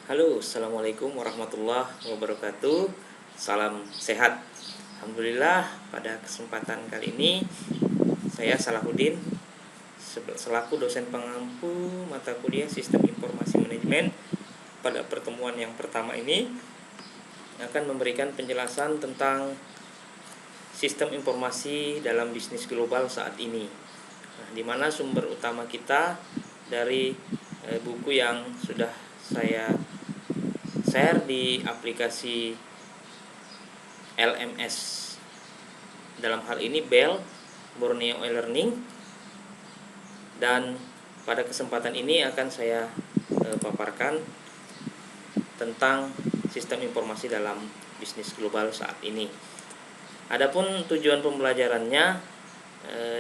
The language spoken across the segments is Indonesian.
Halo, Assalamualaikum warahmatullahi wabarakatuh. Salam sehat. Alhamdulillah, pada kesempatan kali ini saya Salahuddin selaku dosen pengampu mata kuliah Sistem Informasi Manajemen. Pada pertemuan yang pertama ini akan memberikan penjelasan tentang sistem informasi dalam bisnis global saat ini. Nah, di mana sumber utama kita dari buku yang sudah saya share di aplikasi LMS, dalam hal ini Bell Borneo e-Learning. Dan pada kesempatan ini akan saya paparkan tentang sistem informasi dalam bisnis global saat ini. Adapun tujuan pembelajarannya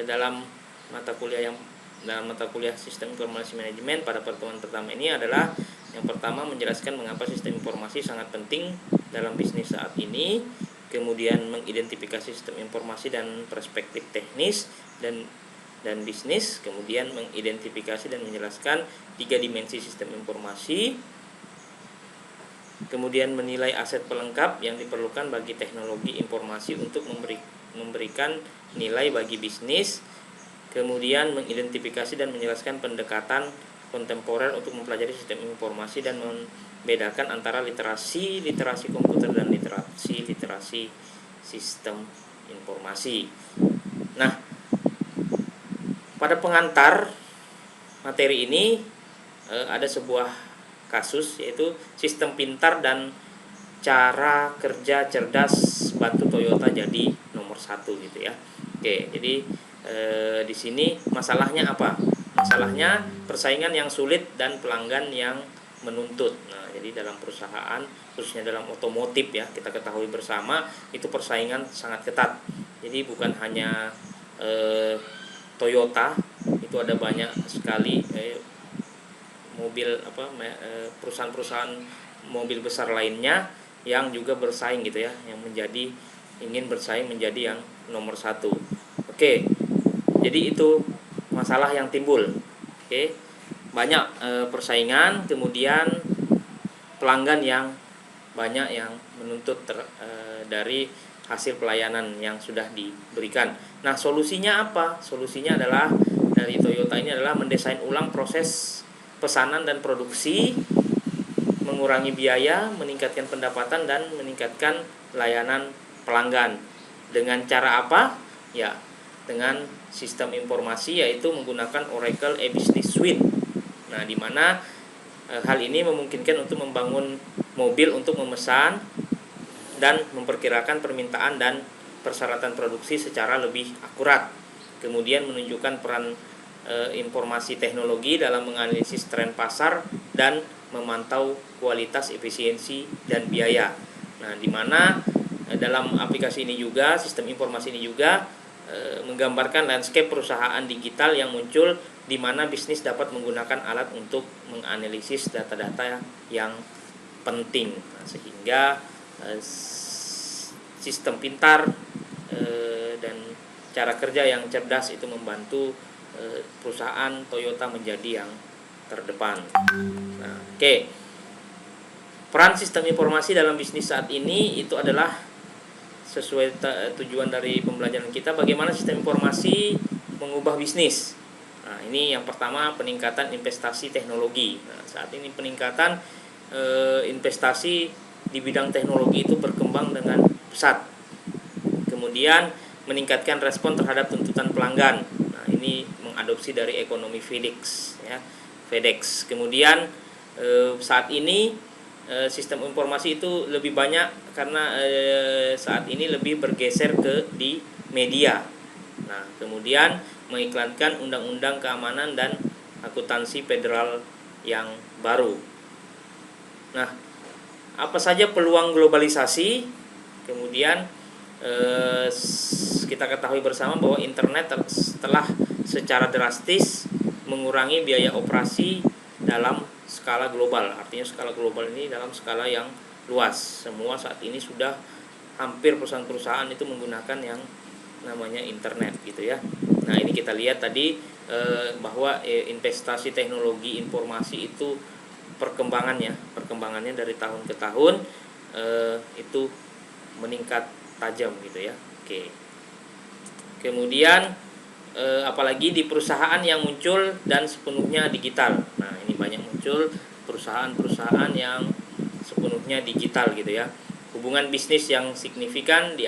dalam mata kuliah sistem informasi manajemen pada pertemuan pertama ini adalah yang pertama menjelaskan mengapa sistem informasi sangat penting dalam bisnis saat ini, kemudian mengidentifikasi sistem informasi dan perspektif teknis dan bisnis, kemudian mengidentifikasi dan menjelaskan 3 dimensi sistem informasi, kemudian menilai aset pelengkap yang diperlukan bagi teknologi informasi untuk memberikan nilai bagi bisnis, kemudian mengidentifikasi dan menjelaskan pendekatan kontemporer untuk mempelajari sistem informasi dan membedakan antara literasi komputer dan literasi sistem informasi. Nah, pada pengantar materi ini ada sebuah kasus, yaitu sistem pintar dan cara kerja cerdas bantu Toyota jadi nomor 1 gitu ya. Oke, jadi di sini masalahnya apa? Masalahnya persaingan yang sulit dan pelanggan yang menuntut. Nah, jadi dalam perusahaan, khususnya dalam otomotif ya, kita ketahui bersama itu persaingan sangat ketat. Jadi bukan hanya Toyota, itu ada banyak sekali perusahaan-perusahaan mobil besar lainnya yang juga bersaing gitu ya, yang ingin bersaing menjadi yang nomor 1. Oke, jadi itu masalah yang timbul. Oke, banyak persaingan, kemudian pelanggan yang banyak yang menuntut dari hasil pelayanan yang sudah diberikan. Nah, solusinya apa? Solusinya adalah dari Toyota ini adalah mendesain ulang proses pesanan dan produksi, mengurangi biaya, meningkatkan pendapatan dan meningkatkan layanan pelanggan. Dengan cara apa? Ya, dengan sistem informasi, yaitu menggunakan Oracle E-Business Suite. Nah, di mana hal ini memungkinkan untuk membangun mobil untuk memesan dan memperkirakan permintaan dan persyaratan produksi secara lebih akurat. Kemudian menunjukkan peran informasi teknologi dalam menganalisis tren pasar dan memantau kualitas, efisiensi dan biaya. Nah, di mana dalam aplikasi ini juga, sistem informasi ini juga menggambarkan landscape perusahaan digital yang muncul, di mana bisnis dapat menggunakan alat untuk menganalisis data-data yang penting. Nah, sehingga sistem pintar dan cara kerja yang cerdas itu membantu perusahaan Toyota menjadi yang terdepan. Nah, oke. Peran sistem informasi dalam bisnis saat ini itu adalah sesuai tujuan dari pembelajaran kita, bagaimana sistem informasi mengubah bisnis. Nah, ini yang pertama, peningkatan investasi teknologi. Nah, saat ini peningkatan investasi di bidang teknologi itu berkembang dengan pesat. Kemudian meningkatkan respon terhadap tuntutan pelanggan. Nah, ini mengadopsi dari ekonomi FedEx. Kemudian saat ini sistem informasi itu lebih banyak karena saat ini lebih bergeser di media. Nah, kemudian mengiklankan undang-undang keamanan dan akuntansi federal yang baru. Nah, apa saja peluang globalisasi? Kemudian kita ketahui bersama bahwa internet telah secara drastis mengurangi biaya operasi dalam skala global. Artinya skala global ini dalam skala yang luas. Semua saat ini sudah hampir perusahaan-perusahaan itu menggunakan yang namanya internet gitu ya. Nah, ini kita lihat tadi bahwa investasi teknologi informasi itu perkembangannya dari tahun ke tahun itu meningkat tajam gitu ya. Oke. Kemudian apalagi di perusahaan yang muncul dan sepenuhnya digital. Nah, ini banyak muncul perusahaan-perusahaan yang sepenuhnya digital gitu ya. Hubungan bisnis yang signifikan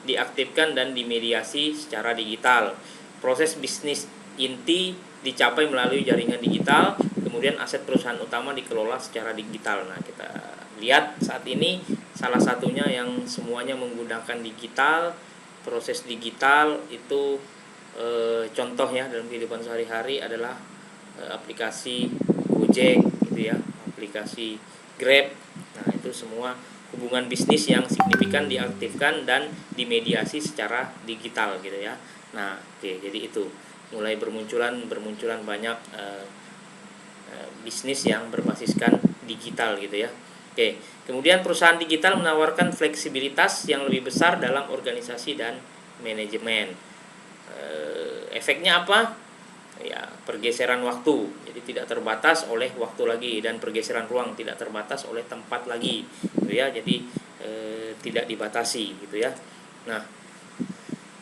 diaktifkan dan dimediasi secara digital. Proses bisnis inti dicapai melalui jaringan digital, kemudian aset perusahaan utama dikelola secara digital. Nah, kita lihat saat ini salah satunya yang semuanya menggunakan digital, proses digital itu contohnya dalam kehidupan sehari-hari adalah aplikasi Gojek gitu ya, aplikasi Grab. Nah, itu semua hubungan bisnis yang signifikan diaktifkan dan dimediasi secara digital gitu ya. Nah, oke, jadi itu mulai bermunculan banyak bisnis yang berbasiskan digital gitu ya. Oke, kemudian perusahaan digital menawarkan fleksibilitas yang lebih besar dalam organisasi dan manajemen. Efeknya apa? Ya, pergeseran waktu, jadi tidak terbatas oleh waktu lagi, dan pergeseran ruang tidak terbatas oleh tempat lagi gitu ya. Jadi tidak dibatasi gitu ya. Nah,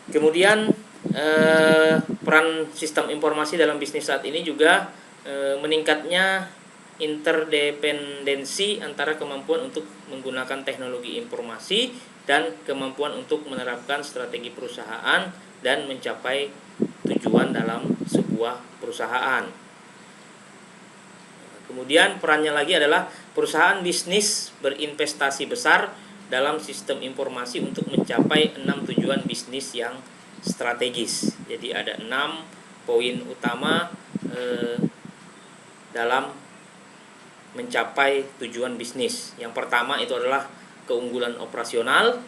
kemudian peran sistem informasi dalam bisnis saat ini juga meningkatnya interdependensi antara kemampuan untuk menggunakan teknologi informasi dan kemampuan untuk menerapkan strategi perusahaan dan mencapai tujuan dalam sebuah perusahaan. Kemudian perannya lagi adalah perusahaan bisnis berinvestasi besar dalam sistem informasi untuk mencapai 6 tujuan bisnis yang strategis. Jadi ada 6 poin utama dalam mencapai tujuan bisnis. Yang pertama itu adalah keunggulan operasional.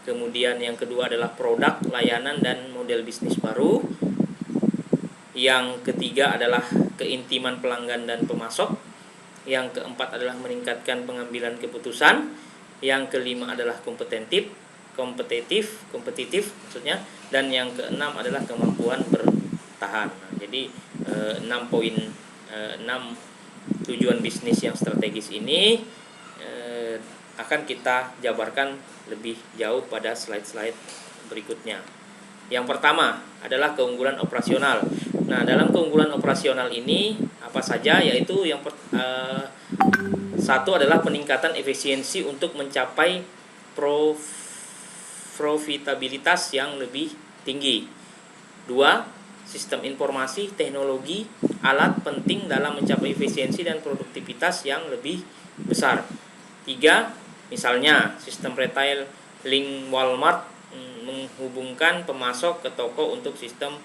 Kemudian yang kedua adalah produk, layanan, dan model bisnis baru. Yang ketiga adalah keintiman pelanggan dan pemasok. Yang keempat adalah meningkatkan pengambilan keputusan. Yang kelima adalah kompetitif maksudnya. Dan yang keenam adalah kemampuan bertahan. Nah, jadi 6 tujuan bisnis yang strategis ini akan kita jabarkan lebih jauh pada slide-slide berikutnya. Yang pertama adalah keunggulan operasional. Nah, dalam keunggulan operasional ini apa saja? Yaitu yang satu adalah peningkatan efisiensi untuk mencapai profitabilitas yang lebih tinggi. Dua, sistem informasi, teknologi, alat penting dalam mencapai efisiensi dan produktivitas yang lebih besar. Tiga, misalnya sistem retail link Walmart menghubungkan pemasok ke toko untuk sistem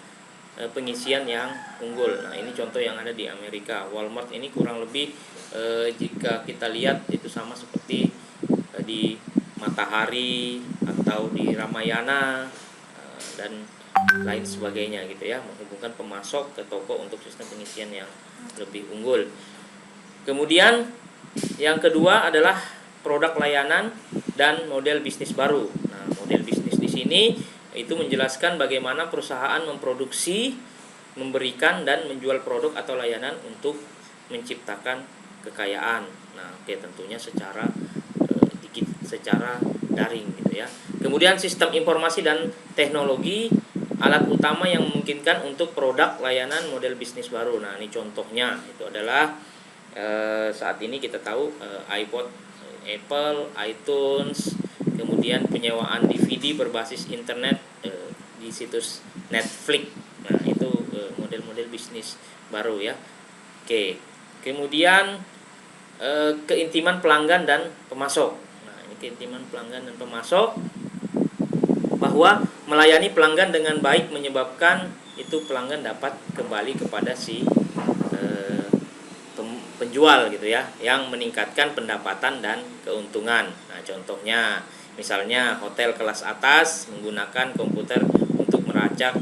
pengisian yang unggul. Nah, ini contoh yang ada di Amerika. Walmart ini kurang lebih jika kita lihat itu sama seperti di Matahari atau di Ramayana dan lain sebagainya gitu ya, menghubungkan pemasok ke toko untuk sistem pengisian yang lebih unggul. Kemudian yang kedua adalah produk layanan dan model bisnis baru. Nah, model bisnis di sini itu menjelaskan bagaimana perusahaan memproduksi, memberikan dan menjual produk atau layanan untuk menciptakan kekayaan. Nah, tentunya secara daring gitu ya. Kemudian sistem informasi dan teknologi, alat utama yang memungkinkan untuk produk, layanan, model bisnis baru. Nah, ini contohnya itu adalah saat ini kita tahu iPod, Apple, iTunes, kemudian penyewaan DVD berbasis internet di situs Netflix. Nah, itu model-model bisnis baru ya. Oke. Kemudian keintiman pelanggan dan pemasok. Nah, ini keintiman pelanggan dan pemasok, bahwa melayani pelanggan dengan baik menyebabkan itu pelanggan dapat kembali kepada si penjual gitu ya, yang meningkatkan pendapatan dan keuntungan. Nah, contohnya misalnya hotel kelas atas menggunakan komputer untuk melacak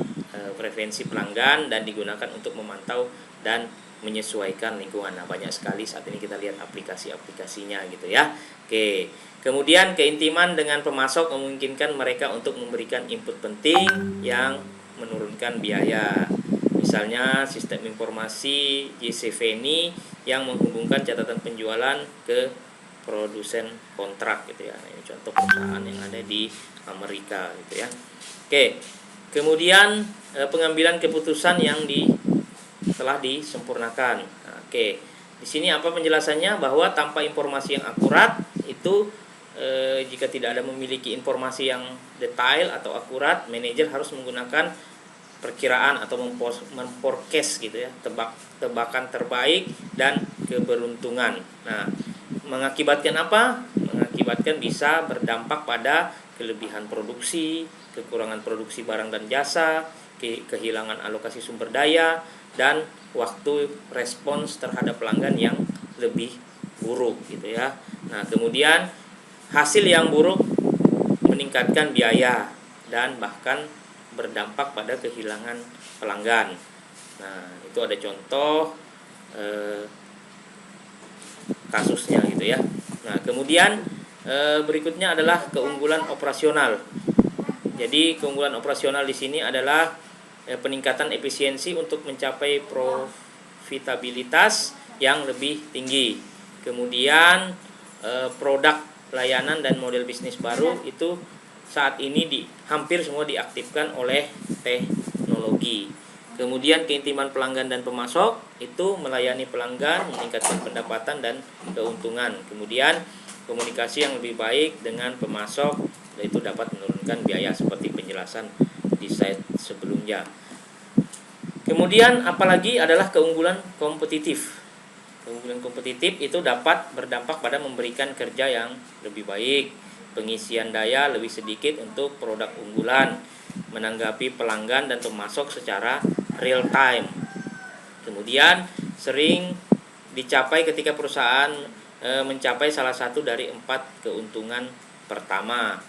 preferensi pelanggan dan digunakan untuk memantau dan menyesuaikan lingkungan. Nah, banyak sekali saat ini kita lihat aplikasi-aplikasinya gitu ya. Oke. Kemudian keintiman dengan pemasok memungkinkan mereka untuk memberikan input penting yang menurunkan biaya. Misalnya sistem informasi JCVNI yang menghubungkan catatan penjualan ke produsen kontrak gitu ya. Nah, ini contoh perusahaan yang ada di Amerika gitu ya. Oke. Kemudian pengambilan keputusan yang telah disempurnakan. Nah, oke. Di sini apa penjelasannya, bahwa tanpa informasi yang akurat itu jika tidak ada memiliki informasi yang detail atau akurat, manajer harus menggunakan perkiraan atau memforecast gitu ya, tebakan terbaik dan keberuntungan. Nah, mengakibatkan apa? Mengakibatkan bisa berdampak pada kelebihan produksi, kekurangan produksi barang dan jasa, kehilangan alokasi sumber daya, dan waktu respons terhadap pelanggan yang lebih buruk gitu ya. Nah, kemudian hasil yang buruk meningkatkan biaya dan bahkan berdampak pada kehilangan pelanggan. Nah, itu ada contoh kasusnya gitu ya. Nah, kemudian berikutnya adalah keunggulan operasional. Jadi keunggulan operasional di sini adalah peningkatan efisiensi untuk mencapai profitabilitas yang lebih tinggi. Kemudian produk, layanan dan model bisnis baru itu saat ini hampir semua diaktifkan oleh teknologi. Kemudian keintiman pelanggan dan pemasok itu melayani pelanggan, meningkatkan pendapatan dan keuntungan. Kemudian komunikasi yang lebih baik dengan pemasok, itu dapat menurunkan biaya seperti penjelasan di slide sebelumnya. Kemudian apalagi adalah keunggulan kompetitif. Keunggulan kompetitif itu dapat berdampak pada memberikan kerja yang lebih baik, pengisian daya lebih sedikit untuk produk unggulan, menanggapi pelanggan dan pemasok secara real time. Kemudian sering dicapai ketika perusahaan mencapai salah satu dari 4 keuntungan pertama.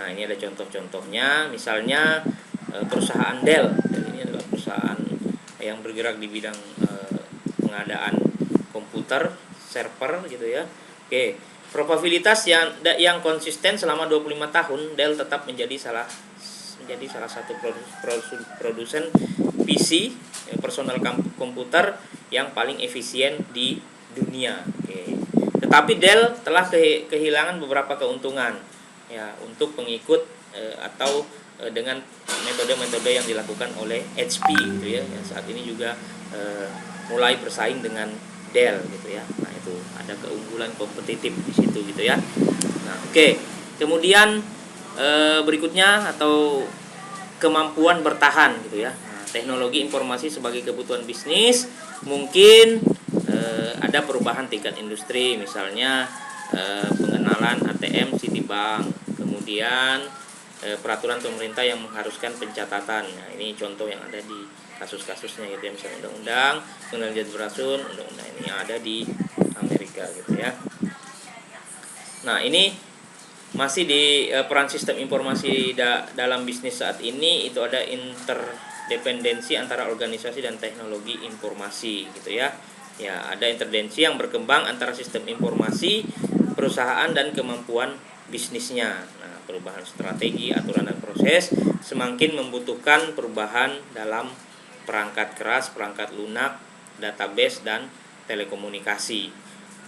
Nah, ini ada contoh-contohnya, misalnya perusahaan Dell. Dell ini adalah perusahaan yang bergerak di bidang pengadaan komputer, server gitu ya. Oke. Probabilitas yang konsisten selama 25 tahun, Dell tetap menjadi salah satu produsen PC, personal komputer yang paling efisien di dunia. Oke. Tetapi Dell telah kehilangan beberapa keuntungan ya untuk pengikut atau dengan metode-metode yang dilakukan oleh HP gitu ya, yang saat ini juga mulai bersaing dengan Dell gitu ya. Nah, itu ada keunggulan kompetitif di situ gitu ya. Nah, oke. Kemudian berikutnya atau kemampuan bertahan gitu ya. Nah, teknologi informasi sebagai kebutuhan bisnis, mungkin ada perubahan tingkat industri, misalnya pengenalan ATM Citibank, kemudian peraturan pemerintah yang mengharuskan pencatatan. Nah, ini contoh yang ada di kasus-kasusnya gitu ya, misalnya undang-undang pengendalian zat beracun, undang-undang ini yang ada di Amerika gitu ya. Nah, ini masih di peran sistem informasi dalam bisnis saat ini, itu ada interdependensi antara organisasi dan teknologi informasi gitu ya. Ya, ada interdependensi yang berkembang antara sistem informasi perusahaan dan kemampuan bisnisnya. Nah, perubahan strategi, aturan dan proses semakin membutuhkan perubahan dalam perangkat keras, perangkat lunak, database dan telekomunikasi.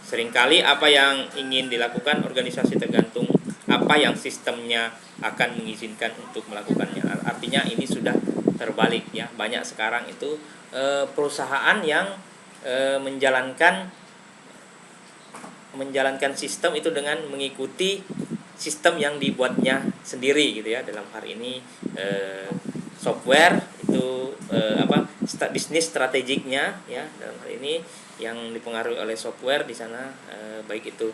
Seringkali apa yang ingin dilakukan organisasi tergantung apa yang sistemnya akan mengizinkan untuk melakukannya. Artinya ini sudah terbalik ya. Banyak sekarang itu perusahaan yang menjalankan sistem itu dengan mengikuti sistem yang dibuatnya sendiri gitu ya. Dalam hal ini software itu bisnis strategiknya ya, dalam hal ini yang dipengaruhi oleh software di sana, baik itu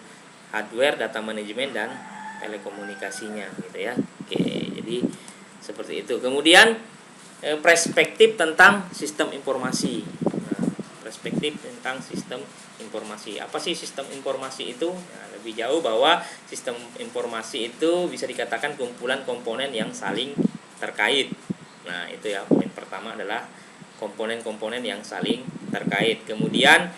hardware, data manajemen dan telekomunikasinya gitu ya. Oke, jadi seperti itu. Kemudian perspektif tentang sistem informasi. Nah, perspektif tentang sistem informasi. Apa sih sistem informasi itu? Nah, lebih jauh bahwa sistem informasi itu bisa dikatakan kumpulan komponen yang saling terkait. Nah, itu ya, poin pertama adalah komponen-komponen yang saling terkait. Kemudian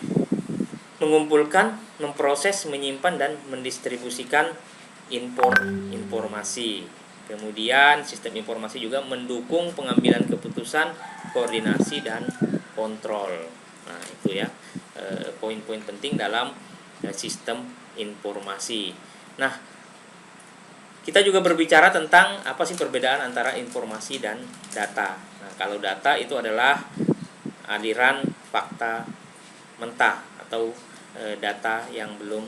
mengumpulkan, memproses, menyimpan dan mendistribusikan informasi. Kemudian sistem informasi juga mendukung pengambilan keputusan, koordinasi dan kontrol. Nah, itu ya poin-poin penting dalam sistem informasi. Nah, kita juga berbicara tentang apa sih perbedaan antara informasi dan data. Nah, kalau data itu adalah aliran fakta mentah atau data yang belum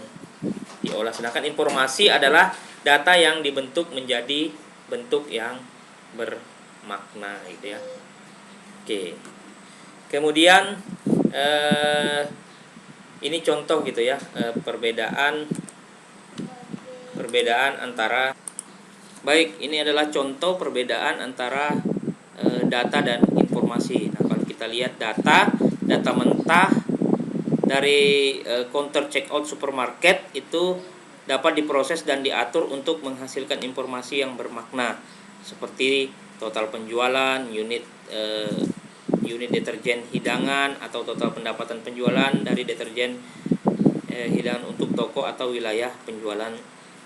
diolah, sedangkan informasi adalah data yang dibentuk menjadi bentuk yang bermakna gitu ya. Oke. Kemudian ini contoh gitu ya, perbedaan antara, baik, ini adalah contoh perbedaan antara data dan informasi. Nah, kalau kita lihat data mentah dari counter checkout supermarket itu dapat diproses dan diatur untuk menghasilkan informasi yang bermakna seperti total penjualan, unit deterjen hidangan atau total pendapatan penjualan dari deterjen hidangan untuk toko atau wilayah penjualan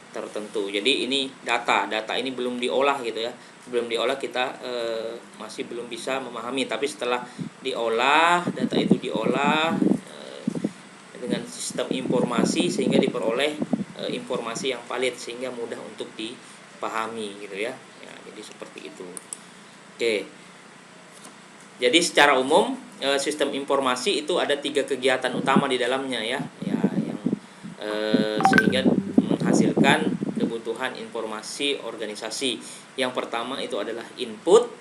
tertentu. Jadi ini data ini belum diolah gitu ya, belum diolah, kita masih belum bisa memahami. Tapi setelah diolah, data itu diolah dengan sistem informasi sehingga diperoleh informasi yang valid sehingga mudah untuk dipahami gitu ya. Ya, jadi seperti itu. Oke. Jadi secara umum sistem informasi itu ada 3 kegiatan utama di dalamnya ya, yang sehingga menghasilkan kebutuhan informasi organisasi. Yang pertama itu adalah input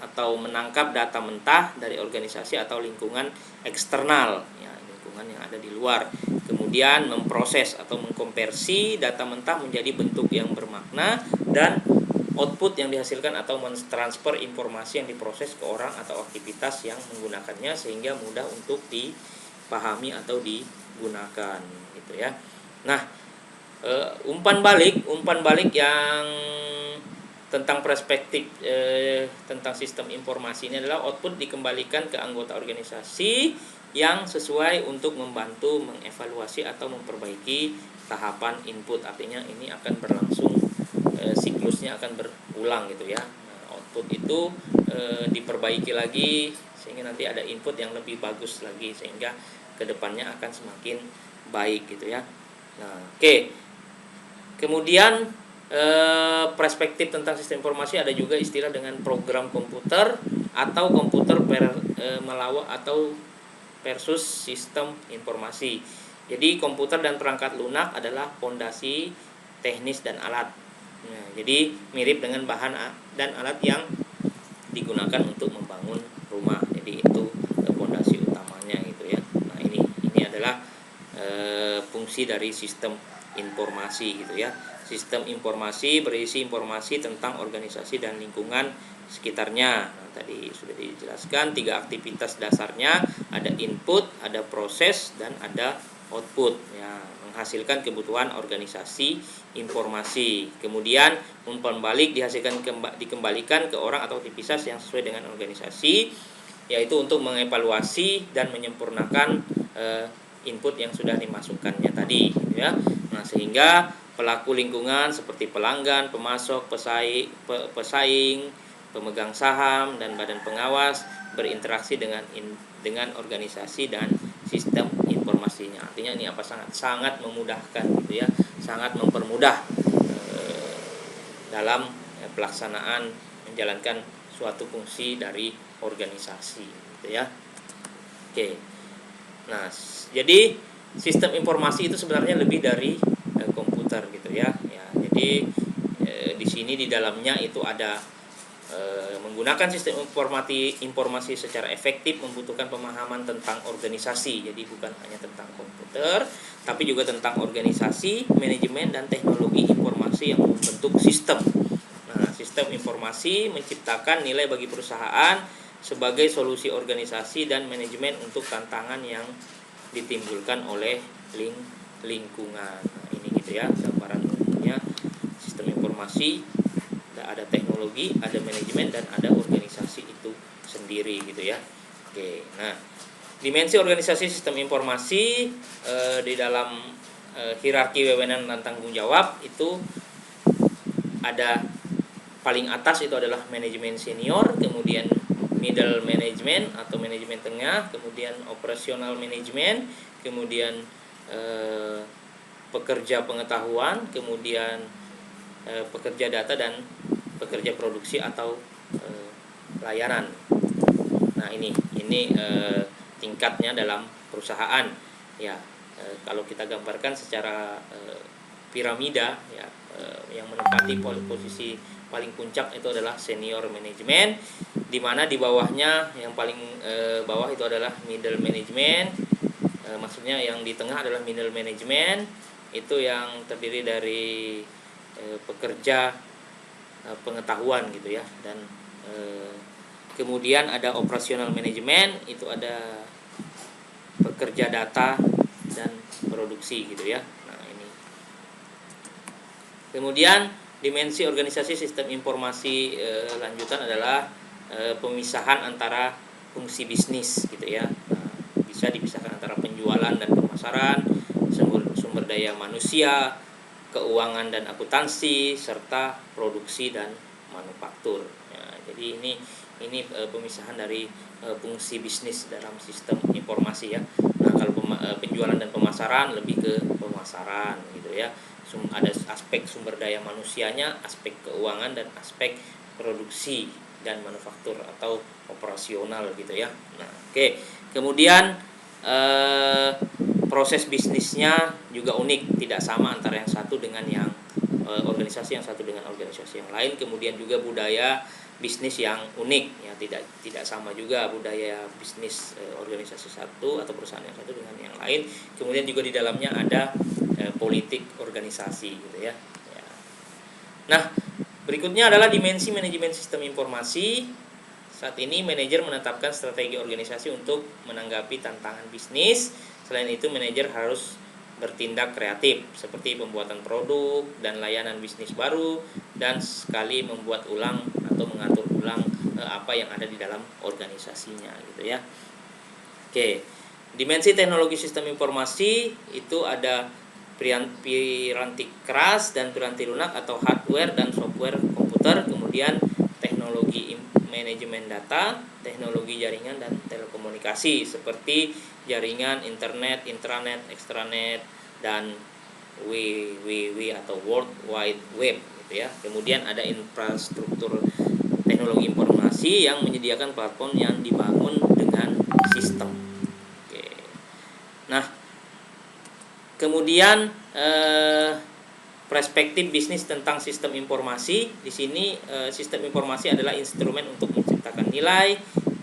atau menangkap data mentah dari organisasi atau lingkungan eksternal ya, lingkungan yang ada di luar. Kemudian memproses atau mengkonversi data mentah menjadi bentuk yang bermakna, dan output yang dihasilkan atau mentransfer informasi yang diproses ke orang atau aktivitas yang menggunakannya sehingga mudah untuk dipahami atau digunakan gitu ya. Nah, umpan balik yang tentang perspektif tentang sistem informasi ini adalah output dikembalikan ke anggota organisasi yang sesuai untuk membantu mengevaluasi atau memperbaiki tahapan input. Artinya ini akan berlangsung, siklusnya akan berulang gitu ya. Nah, output itu diperbaiki lagi sehingga nanti ada input yang lebih bagus lagi sehingga kedepannya akan semakin baik gitu ya. Nah, oke. Kemudian perspektif tentang sistem informasi ada juga istilah dengan program komputer atau komputer atau versus sistem informasi. Jadi komputer dan perangkat lunak adalah fondasi teknis dan alat. Nah, jadi mirip dengan bahan dan alat yang digunakan untuk membangun rumah. Jadi itu fondasi utamanya gitu ya. Nah, ini adalah fungsi dari sistem informasi gitu ya. Sistem informasi berisi informasi tentang organisasi dan lingkungan sekitarnya. Nah, tadi sudah dijelaskan 3 aktivitas dasarnya, ada input, ada proses, dan ada output ya, menghasilkan kebutuhan organisasi informasi. Kemudian umpan balik dikembalikan ke orang atau aktivitas yang sesuai dengan organisasi, yaitu untuk mengevaluasi dan menyempurnakan input yang sudah dimasukkannya tadi ya. Nah, sehingga pelaku lingkungan seperti pelanggan, pemasok, pesaing, pemegang saham, dan badan pengawas berinteraksi dengan organisasi dan sistem informasinya. Artinya ini sangat memudahkan gitu ya, sangat mempermudah dalam pelaksanaan menjalankan suatu fungsi dari organisasi gitu ya. Oke. Nah, jadi sistem informasi itu sebenarnya lebih dari komputer gitu ya. Ya, jadi di sini di dalamnya itu ada menggunakan sistem informasi secara efektif membutuhkan pemahaman tentang organisasi. Jadi bukan hanya tentang komputer, tapi juga tentang organisasi, manajemen, dan teknologi informasi yang membentuk sistem. Nah, sistem informasi menciptakan nilai bagi perusahaan sebagai solusi organisasi dan manajemen untuk tantangan yang ditimbulkan oleh lingkungan. Nah, ini gitu ya gambaran umumnya sistem informasi. Ada teknologi, ada manajemen, dan ada organisasi itu sendiri gitu ya. Oke, nah dimensi organisasi sistem informasi di dalam hierarki wewenang dan tanggung jawab itu ada paling atas itu adalah manajemen senior, kemudian middle management atau manajemen tengah, kemudian operasional management, kemudian pekerja pengetahuan, kemudian pekerja data, dan pekerja produksi atau layanan. Nah, ini tingkatnya dalam perusahaan ya. Kalau kita gambarkan secara piramida ya, yang menempati posisi paling puncak itu adalah senior management, di mana di bawahnya yang paling bawah itu adalah middle management. Maksudnya yang di tengah adalah middle management, itu yang terdiri dari pekerja pengetahuan gitu ya, dan kemudian ada operasional manajemen, itu ada pekerja data dan produksi gitu ya. Nah, ini. Kemudian dimensi organisasi sistem informasi lanjutan adalah pemisahan antara fungsi bisnis gitu ya. Nah, bisa dipisahkan antara penjualan dan pemasaran, sumber daya manusia, keuangan dan akuntansi, serta produksi dan manufaktur. Ya, jadi ini pemisahan dari fungsi bisnis dalam sistem informasi ya. Nah, kalau penjualan dan pemasaran lebih ke pemasaran gitu ya. Ada aspek sumber daya manusianya, aspek keuangan, dan aspek produksi dan manufaktur atau operasional gitu ya. Nah, oke. Kemudian proses bisnisnya juga unik, tidak sama antara yang satu dengan yang organisasi yang satu dengan organisasi yang lain. Kemudian juga budaya bisnis yang unik ya, tidak sama juga budaya bisnis organisasi satu atau perusahaan yang satu dengan yang lain. Kemudian juga di dalamnya ada politik organisasi gitu ya. Nah, berikutnya adalah dimensi manajemen sistem informasi. Saat ini manajer menetapkan strategi organisasi untuk menanggapi tantangan bisnis. Selain itu, manajer harus bertindak kreatif seperti pembuatan produk dan layanan bisnis baru, dan sekali membuat ulang atau mengatur ulang apa yang ada di dalam organisasinya gitu ya. Oke. Dimensi teknologi sistem informasi itu ada piranti keras dan piranti lunak atau hardware dan software komputer, kemudian teknologi manajemen data, teknologi jaringan dan telekomunikasi seperti jaringan internet, intranet, extranet, dan WWW atau World Wide Web gitu ya. Kemudian ada infrastruktur teknologi informasi yang menyediakan platform yang dibangun dengan sistem. Oke. Nah, kemudian perspektif bisnis tentang sistem informasi. Di sini sistem informasi adalah instrumen untuk menciptakan nilai.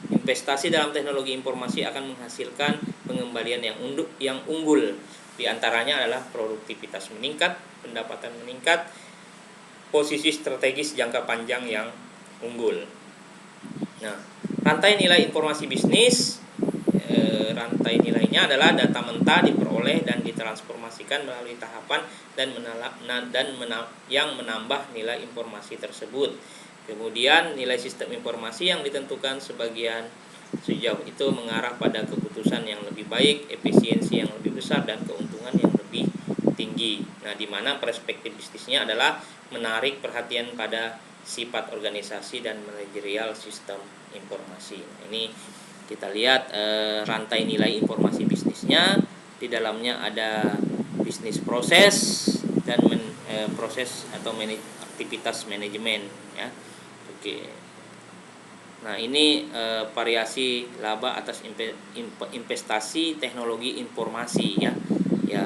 Investasi dalam teknologi informasi akan menghasilkan pengembalian yang unggul. Di antaranya adalah produktivitas meningkat, pendapatan meningkat, posisi strategis jangka panjang yang unggul. Nah, rantai nilai informasi bisnis, rantai nilainya adalah data mentah diperoleh dan ditransformasikan melalui tahapan yang menambah nilai informasi tersebut. Kemudian nilai sistem informasi yang ditentukan sebagian sejauh itu mengarah pada keputusan yang lebih baik, efisiensi yang lebih besar, dan keuntungan yang lebih tinggi. Nah, di mana perspektif bisnisnya adalah menarik perhatian pada sifat organisasi dan manajerial sistem informasi. Nah, ini kita lihat rantai nilai informasi bisnisnya. Di dalamnya ada bisnis proses dan proses atau aktivitas manajemen ya. Oke. Nah, ini variasi laba atas investasi teknologi informasi ya. Ya.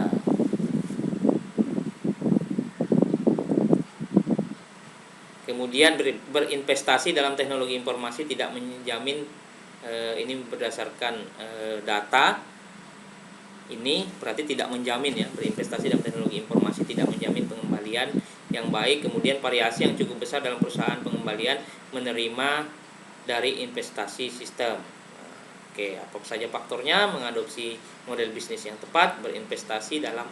Kemudian berinvestasi dalam teknologi informasi tidak menjamin, ini berdasarkan data. Ini berarti tidak menjamin ya, berinvestasi dalam teknologi informasi tidak menjamin pengembalian yang baik. Kemudian variasi yang cukup besar dalam perusahaan pengembalian menerima dari investasi sistem. Oke, apa saja faktornya? Mengadopsi model bisnis yang tepat, berinvestasi dalam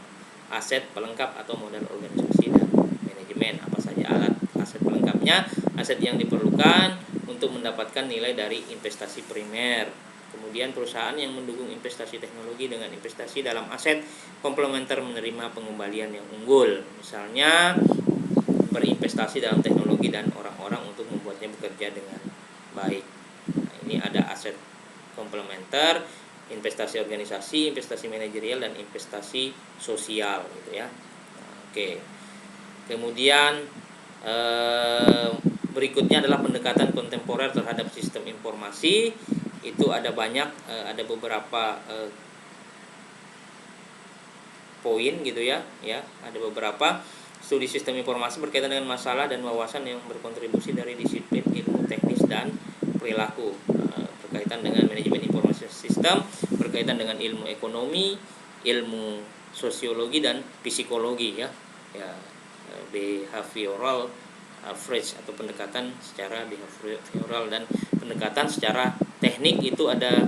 aset pelengkap atau model organisasi dan manajemen. Apa saja aset pelengkapnya? Aset yang diperlukan untuk mendapatkan nilai dari investasi primer. Kemudian perusahaan yang mendukung investasi teknologi dengan investasi dalam aset komplementer menerima pengembalian yang unggul. Misalnya berinvestasi dalam teknologi dan orang-orang untuk membuatnya bekerja dengan baik. Nah, Ini ada aset komplementer, investasi organisasi, investasi manajerial, dan investasi sosial gitu ya. Oke. Kemudian berikutnya adalah pendekatan kontemporer terhadap sistem informasi. Itu ada banyak, ada beberapa poin gitu ya, ada beberapa studi sistem informasi berkaitan dengan masalah dan wawasan yang berkontribusi dari disiplin ilmu teknis dan perilaku, berkaitan dengan manajemen informasi sistem, berkaitan dengan ilmu ekonomi, ilmu sosiologi dan psikologi ya, behavioral approach atau pendekatan secara behavioral, dan pendekatan secara teknik itu ada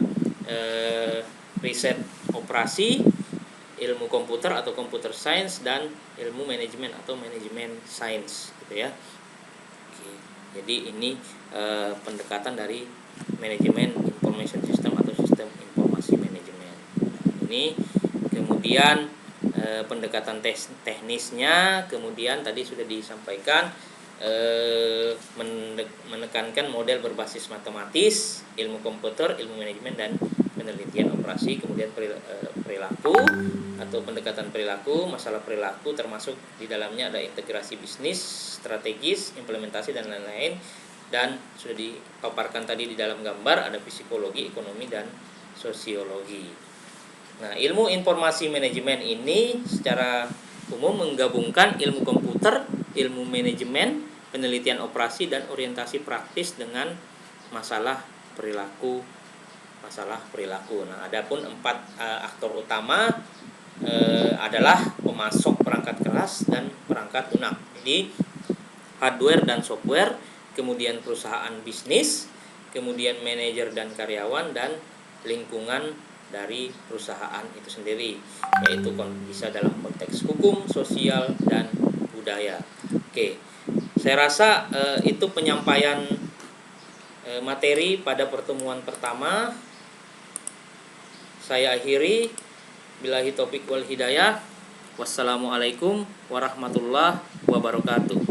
riset operasi, ilmu komputer atau computer science, dan ilmu manajemen atau manajemen science gitu ya. Oke, jadi ini pendekatan dari manajemen information system atau sistem informasi manajemen. Ini kemudian pendekatan teknisnya, kemudian tadi sudah disampaikan, menekankan model berbasis matematis, ilmu komputer, ilmu manajemen, dan penelitian operasi. Kemudian perilaku atau pendekatan perilaku, masalah perilaku termasuk di dalamnya ada integrasi bisnis, strategis, implementasi, dan lain-lain. Dan sudah dipaparkan tadi di dalam gambar, ada psikologi, ekonomi, dan sosiologi. Nah, ilmu informasi manajemen ini secara umum menggabungkan ilmu komputer, ilmu manajemen, penelitian operasi, dan orientasi praktis dengan masalah perilaku. Nah, adapun 4 aktor utama adalah pemasok perangkat keras dan perangkat lunak. Jadi hardware dan software, kemudian perusahaan bisnis, kemudian manajer dan karyawan, dan lingkungan dari perusahaan itu sendiri, yaitu bisa dalam konteks hukum, sosial, dan budaya. Oke, saya rasa itu penyampaian materi pada pertemuan pertama. Saya akhiri, billahi taufiq wal hidayah. Wassalamualaikum warahmatullahi wabarakatuh.